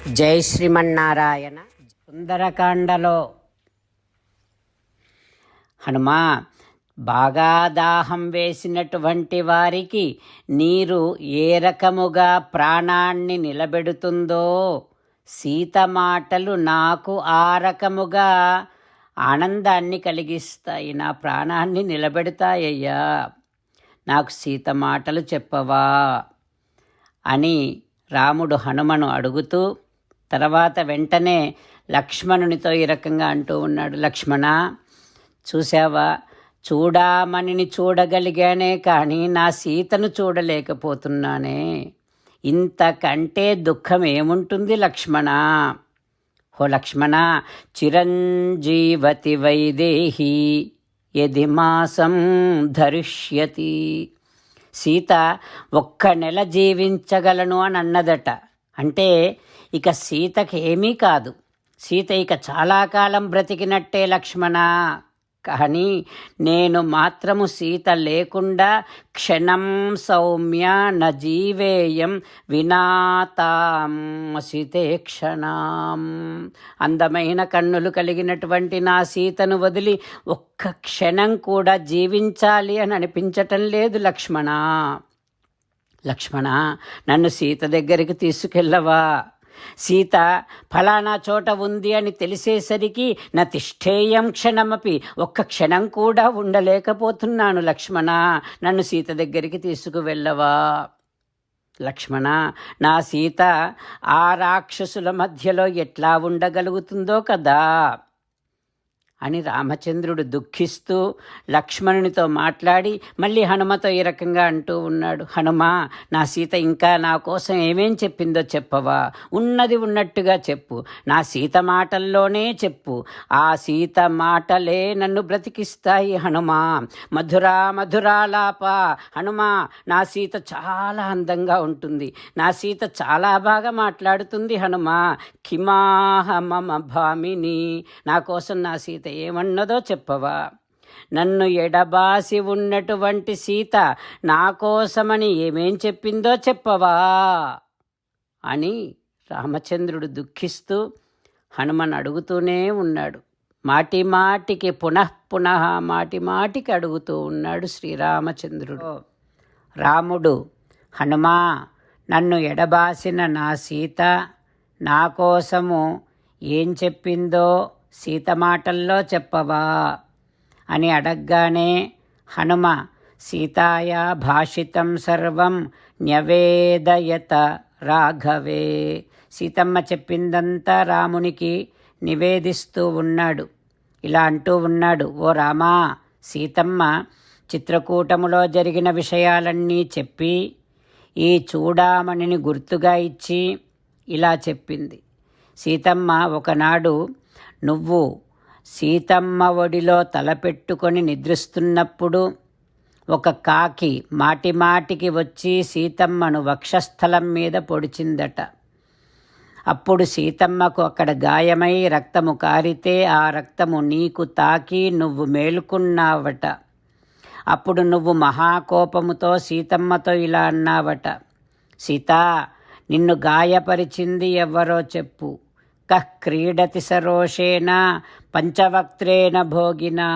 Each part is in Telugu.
జై శ్రీమన్నారాయణ. సుందరకాండలో హనుమా, బాగా దాహం వేసినటువంటి వారికి నీరు ఏ రకముగా ప్రాణాన్ని నిలబెడుతుందో, సీత మాటలు నాకు ఆ రకముగా ఆనందాన్ని కలిగిస్తాయి, నా ప్రాణాన్ని నిలబెడతాయ్యా. నాకు సీత మాటలు చెప్పవా అని రాముడు హనుమను అడుగుతూ, తర్వాత వెంటనే లక్ష్మణునితో ఈ రకంగా అంటూ ఉన్నాడు. లక్ష్మణ, చూసావా, చూడామణిని చూడగలిగానే కానీ నా సీతను చూడలేకపోతున్నానే. ఇంతకంటే దుఃఖం ఏముంటుంది లక్ష్మణ? ఓ లక్ష్మణ, చిరంజీవతి వైదేహి యది మాసం ధరిష్యతి. సీత 1 నెల జీవించగలను అని అన్నదట. అంటే ఇక సీతకి ఏమీ కాదు, సీత ఇక చాలా కాలం బ్రతికినట్టే లక్ష్మణ. కానీ నేను మాత్రము సీత లేకుండా క్షణం సౌమ్య న జీవేయం వినాతాం సీతే క్షణం. అందమైన కన్నులు కలిగినటువంటి నా సీతను వదిలి 1 క్షణం కూడా జీవించాలి అని అనిపించటం లేదు లక్ష్మణ. లక్ష్మణ, నన్ను సీత దగ్గరికి తీసుకెళ్ళవా? సీత ఫలానా చోట ఉంది అని తెలిసేసరికి నా తిష్టేయం క్షణమపి, 1 క్షణం కూడా ఉండలేకపోతున్నాను లక్ష్మణ. నన్ను సీత దగ్గరికి తీసుకువెళ్ళవా? లక్ష్మణ, నా సీత ఆ రాక్షసుల మధ్యలో ఎట్లా ఉండగలుగుతుందో కదా అని రామచంద్రుడు దుఃఖిస్తూ లక్ష్మణునితో మాట్లాడి మళ్ళీ హనుమతో ఈ రకంగా అంటూ ఉన్నాడు. హనుమా, నా సీత ఇంకా నా కోసం ఏమేం చెప్పిందో చెప్పవా? ఉన్నది ఉన్నట్టుగా చెప్పు, నా సీత మాటల్లోనే చెప్పు. ఆ సీత మాటలే నన్ను బ్రతికిస్తాయి హనుమా. మధురా మధురాలాప హనుమా, నా సీత చాలా అందంగా ఉంటుంది, నా సీత చాలా బాగా మాట్లాడుతుంది హనుమా. కిమాహ మమ భామిని, నా కోసం నా సీత ఏమన్నదో చెప్పవా? నన్ను ఎడబాసి ఉన్నటువంటి సీత నా కోసమని ఏమేం చెప్పిందో చెప్పవా అని రామచంద్రుడు దుఃఖిస్తూ హనుమను అడుగుతూనే ఉన్నాడు. మాటి మాటికి మాటి మాటికి అడుగుతూ ఉన్నాడు శ్రీరామచంద్రుడు. రాముడు, హనుమా, నన్ను ఎడబాసిన నా సీత నా కోసము ఏం చెప్పిందో సీత మాటల్లో చెప్పవా అని అడగ్గానే హనుమ సీతాయా భాషితం సర్వం న్యవేదయత రాఘవే. సీతమ్మ చెప్పిందంతా రామునికి నివేదిస్తూ ఉన్నాడు. ఇలా అంటూ ఉన్నాడు. ఓ రామా, సీతమ్మ చిత్రకూటములో జరిగిన విషయాలన్నీ చెప్పి ఈ చూడామణిని గుర్తుగా ఇచ్చి ఇలా చెప్పింది. సీతమ్మ, ఒకనాడు నువ్వు సీతమ్మ ఒడిలో తలపెట్టుకొని నిద్రిస్తున్నప్పుడు ఒక కాకి మాటి మాటికి వచ్చి సీతమ్మను వక్షస్థలం మీద పొడిచిందట. అప్పుడు సీతమ్మకు అక్కడ గాయమై రక్తము కారితే ఆ రక్తము నీకు తాకి నువ్వు మేలుకున్నావట. అప్పుడు నువ్వు మహాకోపముతో సీతమ్మతో ఇలా అన్నావట. సీతా, నిన్ను గాయపరిచింది ఎవ్వరో చెప్పు. కః క్రీడతి సరోషేణ పంచవక్త్రేణ భోగినా.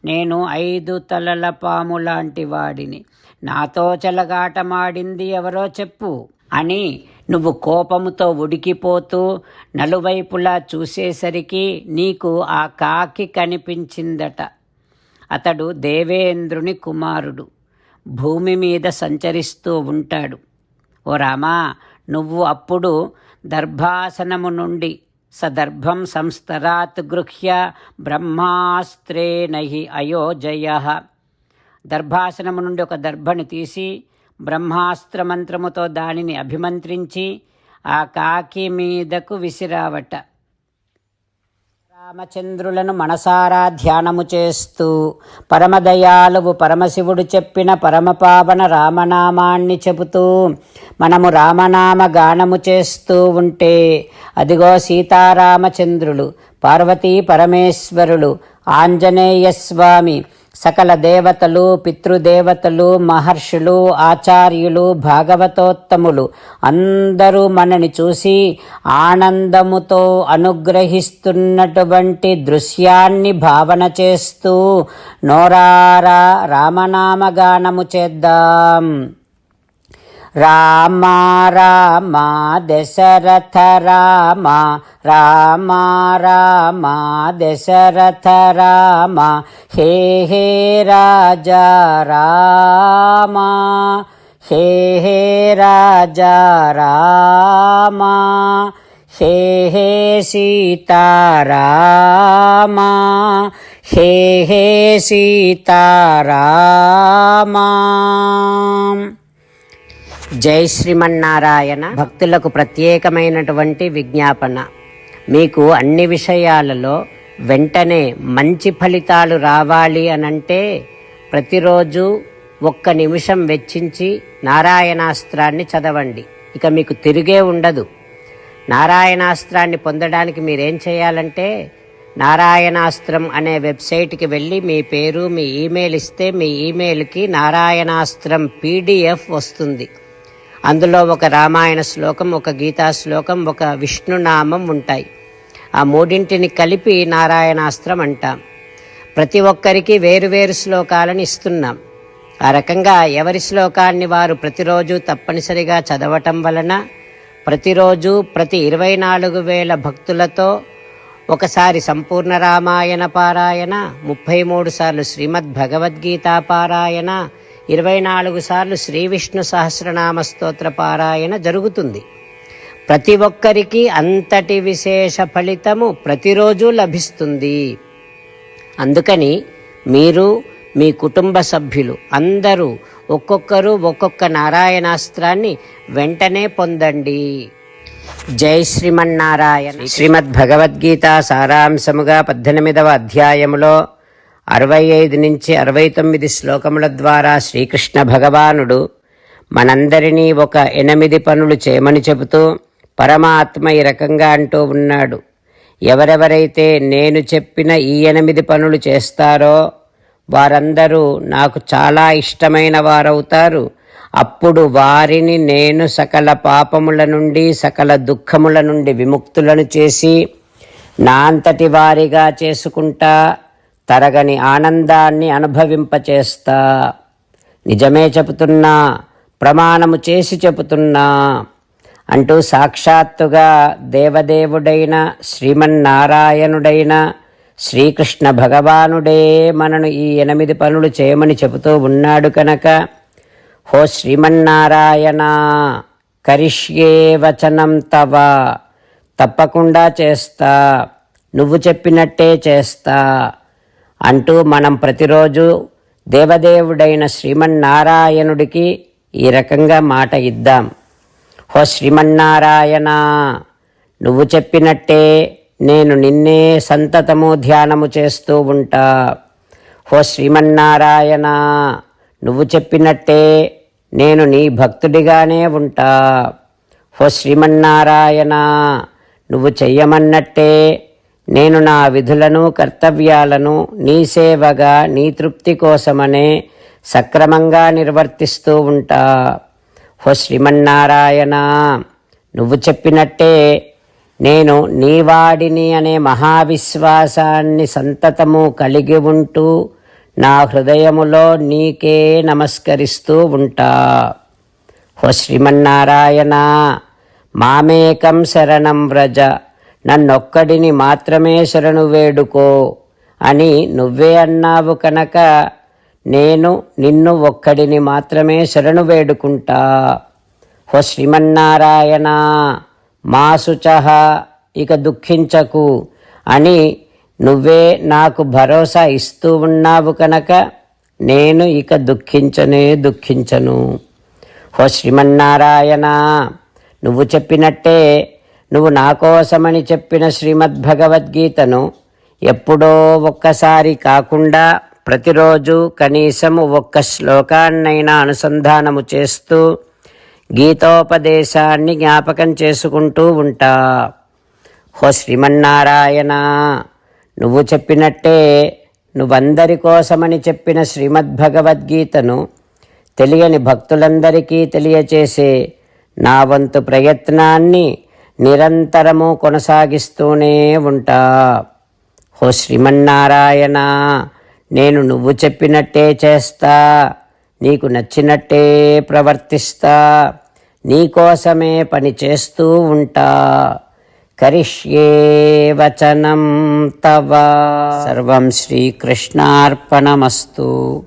నేను 5 తలల పాము లాంటి వాడిని, నాతో చెలగాటమాడింది ఎవరో చెప్పు అని నువ్వు కోపముతో ఉడికిపోతూ నలువైపులా చూసేసరికి నీకు ఆ కాకి కనిపించిందట. అతడు దేవేంద్రుని కుమారుడు, భూమి మీద సంచరిస్తూ ఉంటాడు. ఓ రామా, నువ్వు అప్పుడు దర్భాసనము నుండి సదర్భం సంస్తరాత్ గృహ్య బ్రహ్మాస్త్రేణహి అయోజయ. దర్భాసనము నుండి ఒక దర్భను తీసి బ్రహ్మాస్త్ర మంత్రముతో దానిని అభిమంత్రించి ఆ కాకి మీదకు విసిరావట. రామచంద్రులను మనసారా ధ్యానము చేస్తూ పరమదయాలువు పరమశివుడు చెప్పిన పరమపావన రామనామాన్ని చెబుతూ మనము రామనామ గానము చేస్తూ ఉంటే అదిగో సీతారామచంద్రులు, పార్వతీ పరమేశ్వరులు, ఆంజనేయస్వామి, సకల దేవతలు, పితృదేవతలు, మహర్షులు, ఆచార్యులు, భాగవతోత్తములు అందరూ మనని చూసి ఆనందముతో అనుగ్రహిస్తున్నటువంటి దృశ్యాన్ని భావన చేస్తూ నోరారా రామనామగానము చేద్దాం. రామ రామ దశరథ రామ, రామ రామ దశరథ రామ, హే హే రాజా రామ, హే హే రాజా రామ, హే హే సీతారామ, హే హే సీతారామ. జై శ్రీమన్నారాయణ. భక్తులకు ప్రత్యేకమైనటువంటి విజ్ఞాపన. మీకు అన్ని విషయాలలో వెంటనే మంచి ఫలితాలు రావాలి అనంటే ప్రతిరోజు 1 నిమిషం వెచ్చించి నారాయణాస్త్రాన్ని చదవండి. ఇక మీకు తిరిగే ఉండదు. నారాయణాస్త్రాన్ని పొందడానికి మీరేం చేయాలంటే నారాయణాస్త్రం అనే వెబ్సైట్కి వెళ్ళి మీ పేరు, మీ ఈమెయిల్ ఇస్తే మీ ఈమెయిల్కి నారాయణాస్త్రం PDF వస్తుంది. అందులో ఒక రామాయణ శ్లోకం, ఒక గీతా శ్లోకం, ఒక విష్ణునామం ఉంటాయి. ఆ మూడింటిని కలిపి నారాయణాస్త్రం అంటాం. ప్రతి ఒక్కరికి వేరువేరు శ్లోకాలను ఇస్తున్నాం. ఆ రకంగా ఎవరి శ్లోకాన్ని వారు ప్రతిరోజు తప్పనిసరిగా చదవటం వలన ప్రతిరోజు ప్రతి 24,000 భక్తులతో ఒకసారి సంపూర్ణ రామాయణ పారాయణ, 33 సార్లు శ్రీమద్ భగవద్గీత పారాయణ, 24 సార్లు శ్రీ విష్ణు సహస్రనామ స్తోత్ర పారాయణ జరుగుతుంది. ప్రతి ఒక్కరికి అంతటి విశేష ఫలితము ప్రతిరోజు లభిస్తుంది. అందుకని మీరు, మీ కుటుంబ సభ్యులు అందరూ ఒక్కొక్కరు ఒక్కొక్క నారాయణాస్త్రాన్ని వెంటనే పొందండి. జై శ్రీమన్నారాయణ. శ్రీమద్ భగవద్గీత సారాంశముగా 18వ అధ్యాయములో 65 నుంచి 69 శ్లోకముల ద్వారా శ్రీకృష్ణ భగవానుడు మనందరినీ ఒక 8 పనులు చేయమని చెబుతూ పరమాత్మ ఈ రకంగా అంటూ ఉన్నాడు. ఎవరెవరైతే నేను చెప్పిన ఈ 8 పనులు చేస్తారో వారందరూ నాకు చాలా ఇష్టమైన వారవుతారు. అప్పుడు వారిని నేను సకల పాపముల నుండి, సకల దుఃఖముల నుండి విముక్తులను చేసి నా అంతటి వారిగా చేసుకుంటా, తరగని ఆనందాన్ని అనుభవింపచేస్తా. నిజమే చెబుతున్నా, ప్రమాణము చేసి చెబుతున్నా అంటూ సాక్షాత్తుగా దేవదేవుడైన శ్రీమన్నారాయణుడైన శ్రీకృష్ణ భగవానుడే మనను ఈ 8 పనులు చేయమని చెబుతూ ఉన్నాడు కనుక, హో శ్రీమన్నారాయణ, కరిష్యే వచనం తవ, తప్పకుండా చేస్తా, నువ్వు చెప్పినట్టే చేస్తా అంటూ మనం ప్రతిరోజు దేవదేవుడైన శ్రీమన్నారాయణుడికి ఈ రకంగా మాట ఇద్దాం. హో శ్రీమన్నారాయణ, నువ్వు చెప్పినట్టే నేను నిన్నే సంతతము ధ్యానము చేస్తూ ఉంటా. హో శ్రీమన్నారాయణ, నువ్వు చెప్పినట్టే నేను నీ భక్తుడిగానే ఉంటా. హో శ్రీమన్నారాయణ, నువ్వు చెయ్యమన్నట్టే నేను నా విధులను, కర్తవ్యాలను నీ సేవగా, నీ తృప్తి కోసమనే సక్రమంగా నిర్వర్తిస్తూ ఉంటా. హో శ్రీమన్నారాయణ, నువ్వు చెప్పినట్టే నేను నీవాడిని అనే మహావిశ్వాసాన్ని సంతతము కలిగి ఉంటూ నా హృదయములో నీకే నమస్కరిస్తూ ఉంటా. హో శ్రీమన్నారాయణ, మామేకం శరణం వ్రజ, నన్నొక్కడిని మాత్రమే శరణు వేడుకో అని నువ్వే అన్నావు కనుక నేను నిన్ను ఒక్కడిని మాత్రమే శరణు వేడుకుంటా. హో శ్రీమన్నారాయణ, మా శుచః, ఇక దుఃఖించకు అని నువ్వే నాకు భరోసా ఇస్తూ ఉన్నావు కనుక నేను ఇక దుఃఖించను. హో శ్రీమన్నారాయణ, నువ్వు చెప్పినట్టే నువ్వు నా కోసమని చెప్పిన శ్రీమద్భగవద్గీతను ఎప్పుడో ఒక్కసారి కాకుండా ప్రతిరోజు కనీసం 1 శ్లోకాన్నైనా అనుసంధానము చేస్తూ గీతోపదేశాన్ని జ్ఞాపకం చేసుకుంటూ ఉంటా. హో శ్రీమన్నారాయణ, నువ్వు చెప్పినట్టే నువ్వందరి కోసమని చెప్పిన శ్రీమద్భగవద్గీతను తెలియని భక్తులందరికీ తెలియచేసే నా వంతు ప్రయత్నాన్ని నిరంతరము కొనసాగిస్తూనే ఉంటా. ఓ శ్రీమన్నారాయణ, నేను నువ్వు చెప్పినట్టే చేస్తా, నీకు నచ్చినట్టే ప్రవర్తిస్తా, నీకోసమే పని చేస్తూ ఉంటా. కరిష్యే వచనం తవ. సర్వం శ్రీకృష్ణార్పణమస్తు.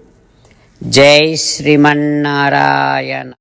జై శ్రీమన్నారాయణ.